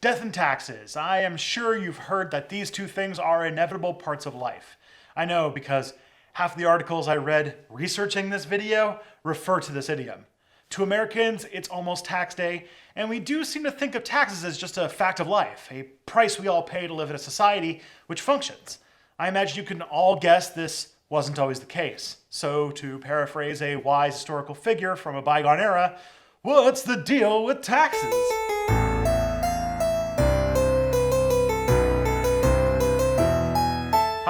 Death and taxes. I am sure you've heard that these two things are inevitable parts of life. I know because half the articles I read researching this video refer to this idiom. To Americans, it's almost tax day, and we do seem to think of taxes as just a fact of life, a price we all pay to live in a society which functions. I imagine you can all guess this wasn't always the case. So, to paraphrase a wise historical figure from a bygone era, what's the deal with taxes?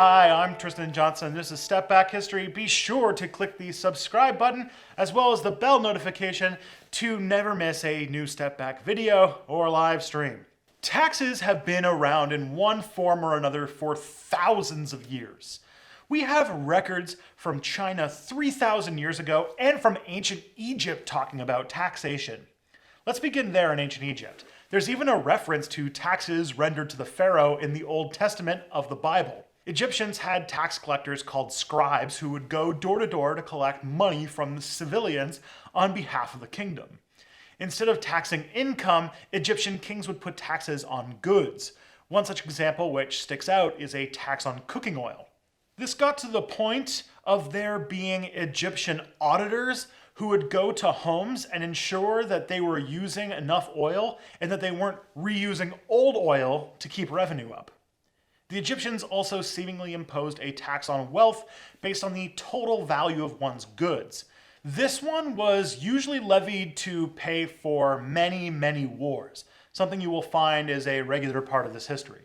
Hi, I'm Tristan Johnson. This is Step Back History. Be sure to click the subscribe button as well as the bell notification to never miss a new Step Back video or live stream. Taxes have been around in one form or another for thousands of years. We have records from China 3,000 years ago and from ancient Egypt talking about taxation. Let's begin there in ancient Egypt. There's even a reference to taxes rendered to the pharaoh in the Old Testament of the Bible. Egyptians had tax collectors called scribes who would go door to door to collect money from the civilians on behalf of the kingdom. Instead of taxing income, Egyptian kings would put taxes on goods. One such example which sticks out is a tax on cooking oil. This got to the point of there being Egyptian auditors who would go to homes and ensure that they were using enough oil and that they weren't reusing old oil to keep revenue up. The Egyptians also seemingly imposed a tax on wealth based on the total value of one's goods. This one was usually levied to pay for many wars, something you will find is a regular part of this history.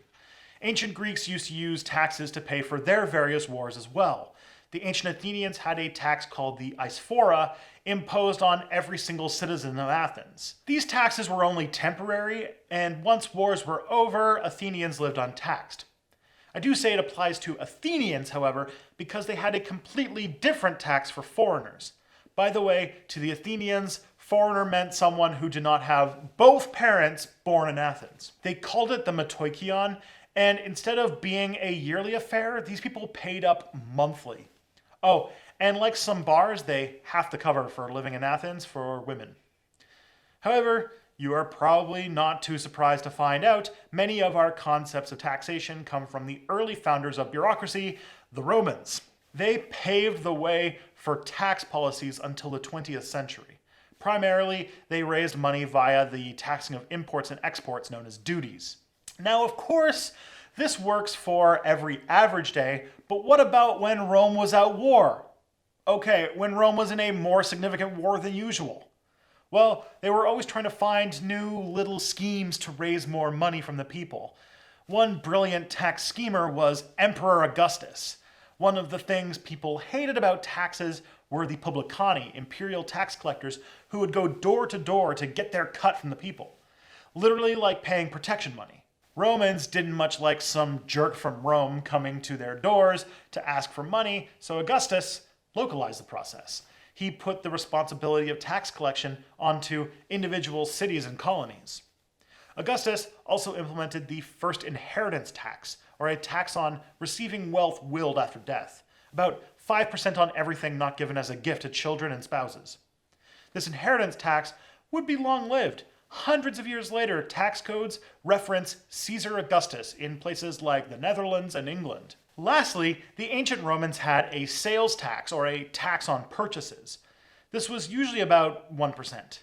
Ancient Greeks used to use taxes to pay for their various wars as well. The ancient Athenians had a tax called the eisphora imposed on every single citizen of Athens. These taxes were only temporary, and once wars were over, Athenians lived untaxed. I do say it applies to Athenians, however, because they had a completely different tax for foreigners. By the way, to the Athenians, foreigner meant someone who did not have both parents born in Athens. They called it the metoikion, and instead of being a yearly affair, these people paid up monthly. Oh, and like some bars, they have to cover for living in Athens for women. However, you are probably not too surprised to find out many of our concepts of taxation come from the early founders of bureaucracy, the Romans. They paved the way for tax policies until the 20th century. Primarily, they raised money via the taxing of imports and exports known as duties. Now, of course, this works for every average day, but what about when Rome was at war? Okay, when Rome was in a more significant war than usual. Well, they were always trying to find new little schemes to raise more money from the people. One brilliant tax schemer was Emperor Augustus. One of the things people hated about taxes were the publicani, imperial tax collectors, who would go door to door to get their cut from the people. Literally like paying protection money. Romans didn't much like some jerk from Rome coming to their doors to ask for money, so Augustus localized the process. He put the responsibility of tax collection onto individual cities and colonies. Augustus also implemented the first inheritance tax, or a tax on receiving wealth willed after death, about 5% on everything not given as a gift to children and spouses. This inheritance tax would be long-lived. Hundreds of years later, tax codes reference Caesar Augustus in places like the Netherlands and England. Lastly, the ancient Romans had a sales tax, or a tax on purchases. This was usually about 1%.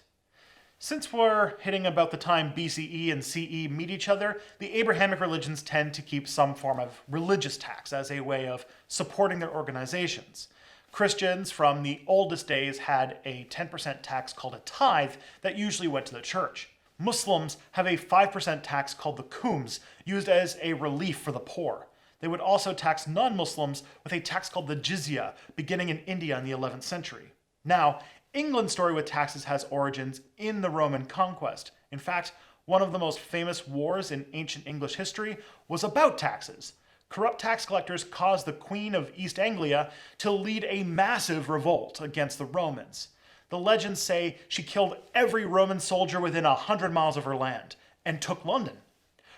Since we're hitting about the time BCE and CE meet each other, the Abrahamic religions tend to keep some form of religious tax as a way of supporting their organizations. Christians from the oldest days had a 10% tax called a tithe that usually went to the church. Muslims have a 5% tax called the khums, used as a relief for the poor. They would also tax non-Muslims with a tax called the jizya, beginning in India in the 11th century. Now, England's story with taxes has origins in the Roman conquest. In fact, one of the most famous wars in ancient English history was about taxes. Corrupt tax collectors caused the Queen of East Anglia to lead a massive revolt against the Romans. The legends say she killed every Roman soldier within 100 miles of her land and took London.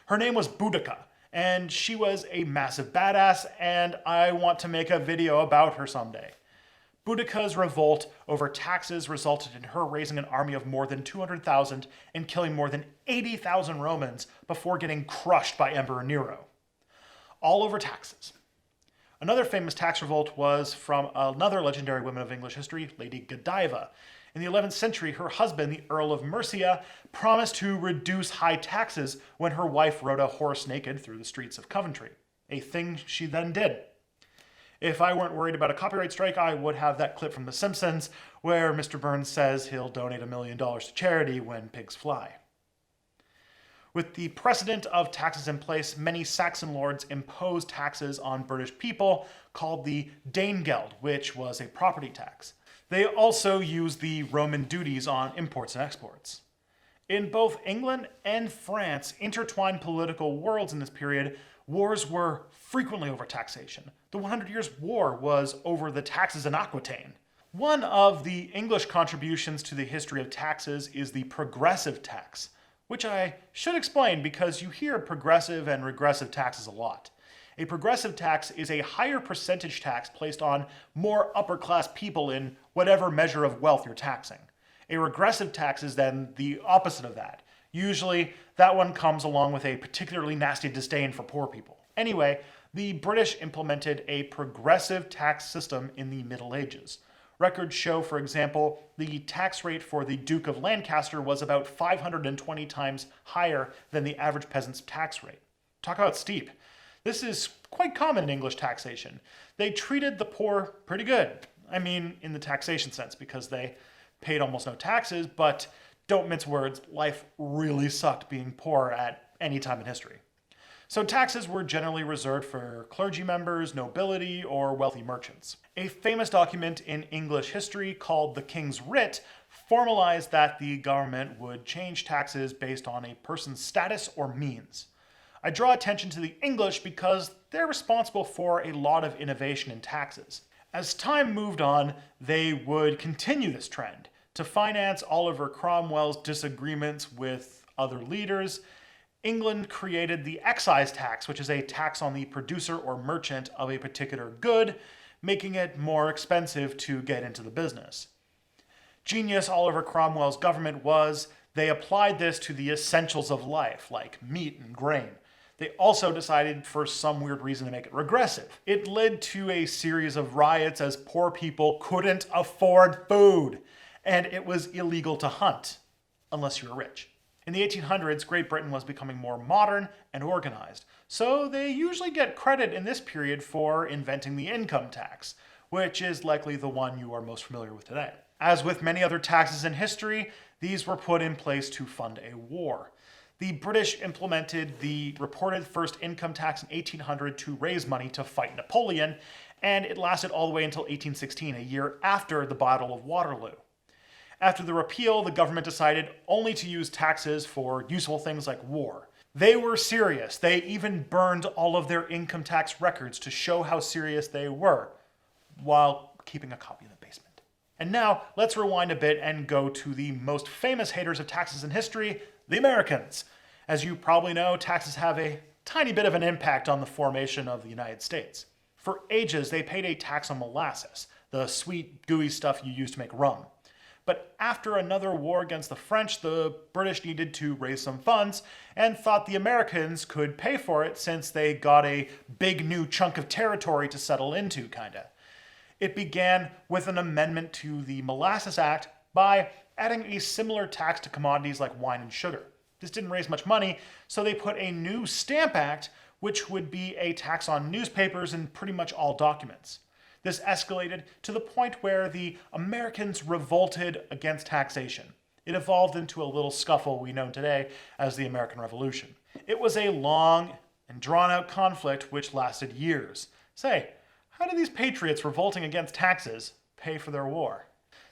Her name was Boudica, and she was a massive badass, and I want to make a video about her someday. Boudica's revolt over taxes resulted in her raising an army of more than 200,000 and killing more than 80,000 Romans before getting crushed by Emperor Nero. All over taxes. Another famous tax revolt was from another legendary woman of English history, Lady Godiva. In the 11th century, her husband, the Earl of Mercia, promised to reduce high taxes when her wife rode a horse naked through the streets of Coventry, a thing she then did. If I weren't worried about a copyright strike, I would have that clip from The Simpsons where Mr. Burns says he'll donate $1 million to charity when pigs fly. With the precedent of taxes in place, many Saxon lords imposed taxes on British people called the Danegeld, which was a property tax. They also used the Roman duties on imports and exports. In both England and France, intertwined political worlds in this period, wars were frequently over taxation. The 100 Years' War was over the taxes in Aquitaine. One of the English contributions to the history of taxes is the progressive tax, which I should explain because you hear progressive and regressive taxes a lot. A progressive tax is a higher percentage tax placed on more upper-class people in whatever measure of wealth you're taxing. A regressive tax is then the opposite of that. Usually, that one comes along with a particularly nasty disdain for poor people. Anyway, the British implemented a progressive tax system in the Middle Ages. Records show, for example, the tax rate for the Duke of Lancaster was about 520 times higher than the average peasant's tax rate. Talk about steep. This is quite common in English taxation. They treated the poor pretty good. I mean, in the taxation sense, because they paid almost no taxes, but don't mince words, life really sucked being poor at any time in history. So taxes were generally reserved for clergy members, nobility, or wealthy merchants. A famous document in English history called the King's Writ formalized that the government would change taxes based on a person's status or means. I draw attention to the English because they're responsible for a lot of innovation in taxes. As time moved on, they would continue this trend to finance Oliver Cromwell's disagreements with other leaders. England created the excise tax, which is a tax on the producer or merchant of a particular good, making it more expensive to get into the business. Genius Oliver Cromwell's government was they applied this to the essentials of life, like meat and grain. They also decided for some weird reason to make it regressive. It led to a series of riots as poor people couldn't afford food, and it was illegal to hunt, unless you were rich. In the 1800s, Great Britain was becoming more modern and organized, so they usually get credit in this period for inventing the income tax, which is likely the one you are most familiar with today. As with many other taxes in history, these were put in place to fund a war. The British implemented the reported first income tax in 1800 to raise money to fight Napoleon, and it lasted all the way until 1816, a year after the Battle of Waterloo. After the repeal, the government decided only to use taxes for useful things like war. They were serious. They even burned all of their income tax records to show how serious they were, while keeping a copy in the basement. And now, let's rewind a bit and go to the most famous haters of taxes in history, the Americans. As you probably know, taxes have a tiny bit of an impact on the formation of the United States. For ages, they paid a tax on molasses, the sweet, gooey stuff you use to make rum. But after another war against the French, the British needed to raise some funds and thought the Americans could pay for it since they got a big new chunk of territory to settle into, kinda. It began with an amendment to the Molasses Act by adding a similar tax to commodities like wine and sugar. This didn't raise much money, so they put a new Stamp Act, which would be a tax on newspapers and pretty much all documents. This escalated to the point where the Americans revolted against taxation. It evolved into a little scuffle we know today as the American Revolution. It was a long and drawn-out conflict which lasted years. Say, how did these patriots revolting against taxes pay for their war?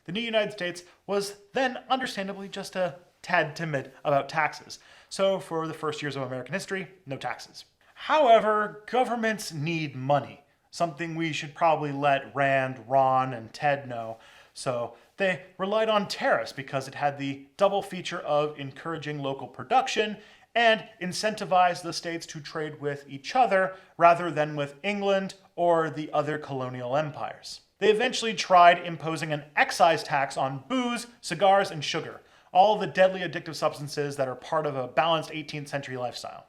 The new United States was then understandably just a tad timid about taxes. So for the first years of American history, no taxes. However, governments need money. Something we should probably let Rand, Ron, and Ted know. So they relied on tariffs because it had the double feature of encouraging local production and incentivized the states to trade with each other rather than with England or the other colonial empires. They eventually tried imposing an excise tax on booze, cigars, and sugar, all the deadly addictive substances that are part of a balanced 18th century lifestyle.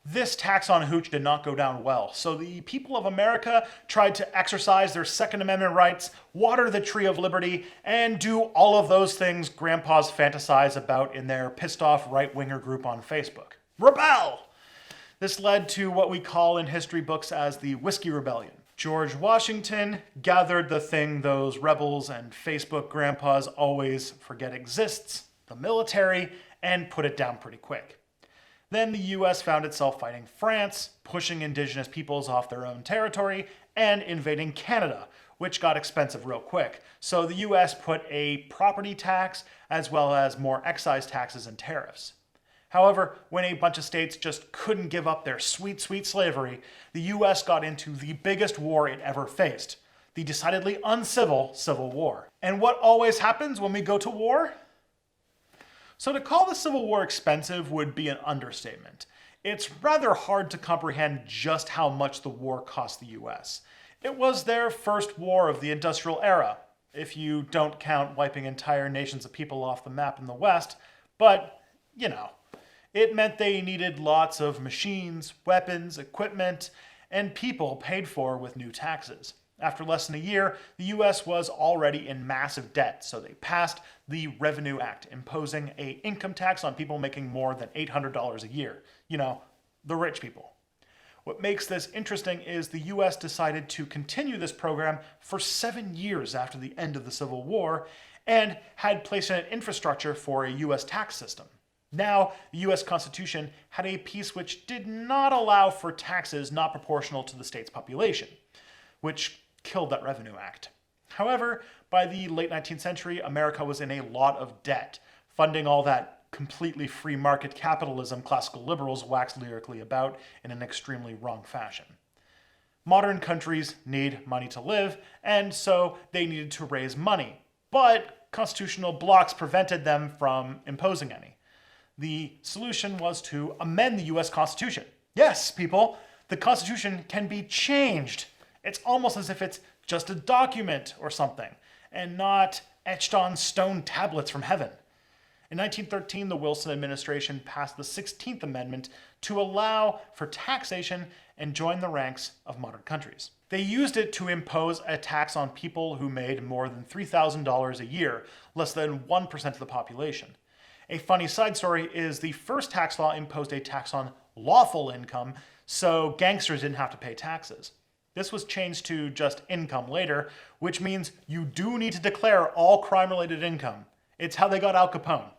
This tax on hooch did not go down well, so the people of America tried to exercise their Second Amendment rights, water the Tree of Liberty, and do all of those things grandpas fantasize about in their pissed off right-winger group on Facebook. Rebel! This led to what we call in history books as the Whiskey Rebellion. George Washington gathered the thing those rebels and Facebook grandpas always forget exists, the military, and put it down pretty quick. Then the US found itself fighting France, pushing indigenous peoples off their own territory, and invading Canada, which got expensive real quick. So the US put a property tax as well as more excise taxes and tariffs. However, when a bunch of states just couldn't give up their sweet, sweet slavery, the US got into the biggest war it ever faced, the decidedly uncivil Civil War. And what always happens when we go to war? So to call the Civil War expensive would be an understatement. It's rather hard to comprehend just how much the war cost the US. It was their first war of the industrial era, if you don't count wiping entire nations of people off the map in the West, but, you know. It meant they needed lots of machines, weapons, equipment, and people paid for with new taxes. After less than a year, the US was already in massive debt, so they passed the Revenue Act, imposing an income tax on people making more than $800 a year. You know, the rich people. What makes this interesting is the US decided to continue this program for 7 years after the end of the Civil War, and had placed an infrastructure for a US tax system. Now, the US Constitution had a piece which did not allow for taxes not proportional to the state's population, which killed that Revenue Act. However, by the late 19th century, America was in a lot of debt, funding all that completely free market capitalism classical liberals wax lyrically about in an extremely wrong fashion. Modern countries need money to live, and so they needed to raise money, but constitutional blocks prevented them from imposing any. The solution was to amend the US Constitution. Yes, people, the Constitution can be changed. It's almost as if it's just a document or something, and not etched on stone tablets from heaven. In 1913, the Wilson administration passed the 16th Amendment to allow for taxation and join the ranks of modern countries. They used it to impose a tax on people who made more than $3,000 a year, less than 1% of the population. A funny side story is the first tax law imposed a tax on lawful income, so gangsters didn't have to pay taxes. This was changed to just income later, which means you do need to declare all crime-related income. It's how they got Al Capone.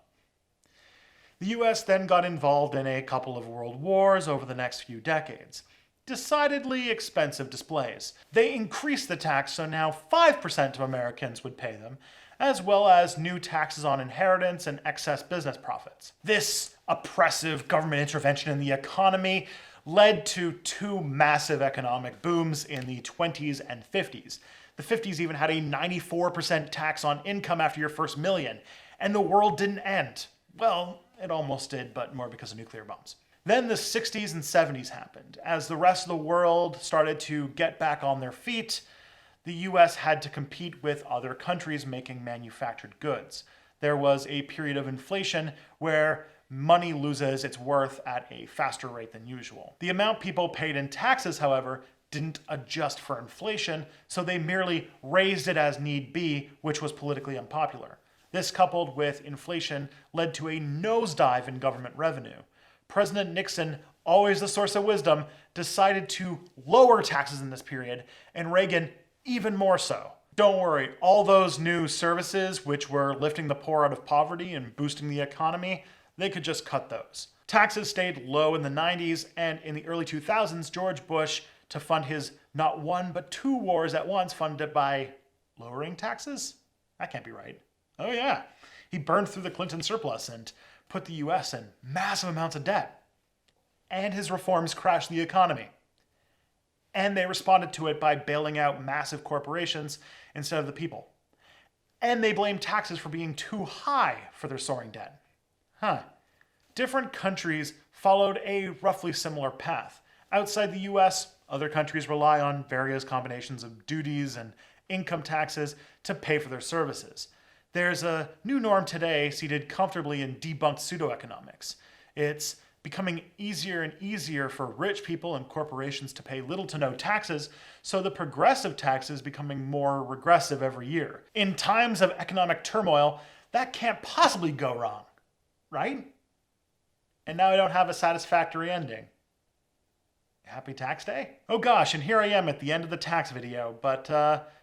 The US then got involved in a couple of world wars over the next few decades. Decidedly expensive displays. They increased the tax so now 5% of Americans would pay them, as well as new taxes on inheritance and excess business profits. This oppressive government intervention in the economy led to two massive economic booms in the 20s and 50s. The 50s even had a 94% tax on income after your first million, and the world didn't end. Well, it almost did, but more because of nuclear bombs. Then the 60s and 70s happened. As the rest of the world started to get back on their feet, the US had to compete with other countries making manufactured goods. There was a period of inflation where money loses its worth at a faster rate than usual. The amount people paid in taxes, however, didn't adjust for inflation, so they merely raised it as need be, which was politically unpopular. This, coupled with inflation, led to a nosedive in government revenue. President Nixon, always the source of wisdom, decided to lower taxes in this period, and Reagan even more so. Don't worry, all those new services which were lifting the poor out of poverty and boosting the economy, they could just cut those. Taxes stayed low in the 90s, and in the early 2000s, George Bush, to fund his not one but two wars at once, funded it by lowering taxes? That can't be right. Oh yeah, he burned through the Clinton surplus and put the US in massive amounts of debt. And his reforms crashed the economy. And they responded to it by bailing out massive corporations instead of the people. And they blamed taxes for being too high for their soaring debt. Different countries followed a roughly similar path. Outside the US, other countries rely on various combinations of duties and income taxes to pay for their services. There's a new norm today seated comfortably in debunked pseudo-economics. It's becoming easier and easier for rich people and corporations to pay little to no taxes, so the progressive tax is becoming more regressive every year. In times of economic turmoil, that can't possibly go wrong, right? And now I don't have a satisfactory ending. Happy tax day? Oh gosh, and here I am at the end of the tax video, but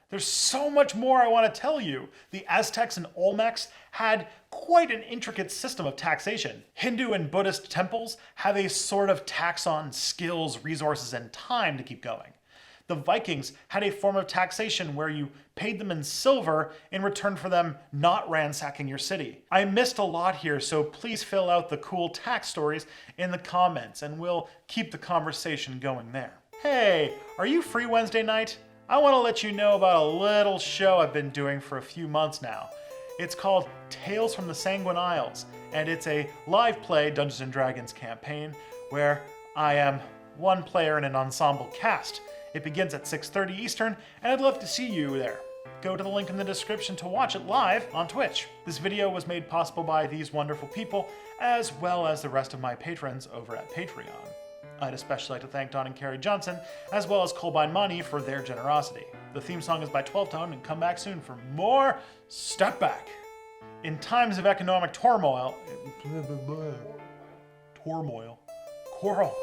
there's so much more I want to tell you. The Aztecs and Olmecs had quite an intricate system of taxation. Hindu and Buddhist temples have a sort of tax on skills, resources, and time to keep going. The Vikings had a form of taxation where you paid them in silver in return for them not ransacking your city. I missed a lot here, so please fill out the cool tax stories in the comments and we'll keep the conversation going there. Hey, are you free Wednesday night? I want to let you know about a little show I've been doing for a few months now. It's called Tales from the Sanguine Isles, and it's a live play Dungeons & Dragons campaign where I am one player in an ensemble cast. It begins at 6:30 Eastern, and I'd love to see you there. Go to the link in the description to watch it live on Twitch. This video was made possible by these wonderful people, as well as the rest of my patrons over at Patreon. I'd especially like to thank Don and Carrie Johnson, as well as Colbine Money for their generosity. The theme song is by 12 Tone, and come back soon for more Step Back. In times of economic turmoil, coral.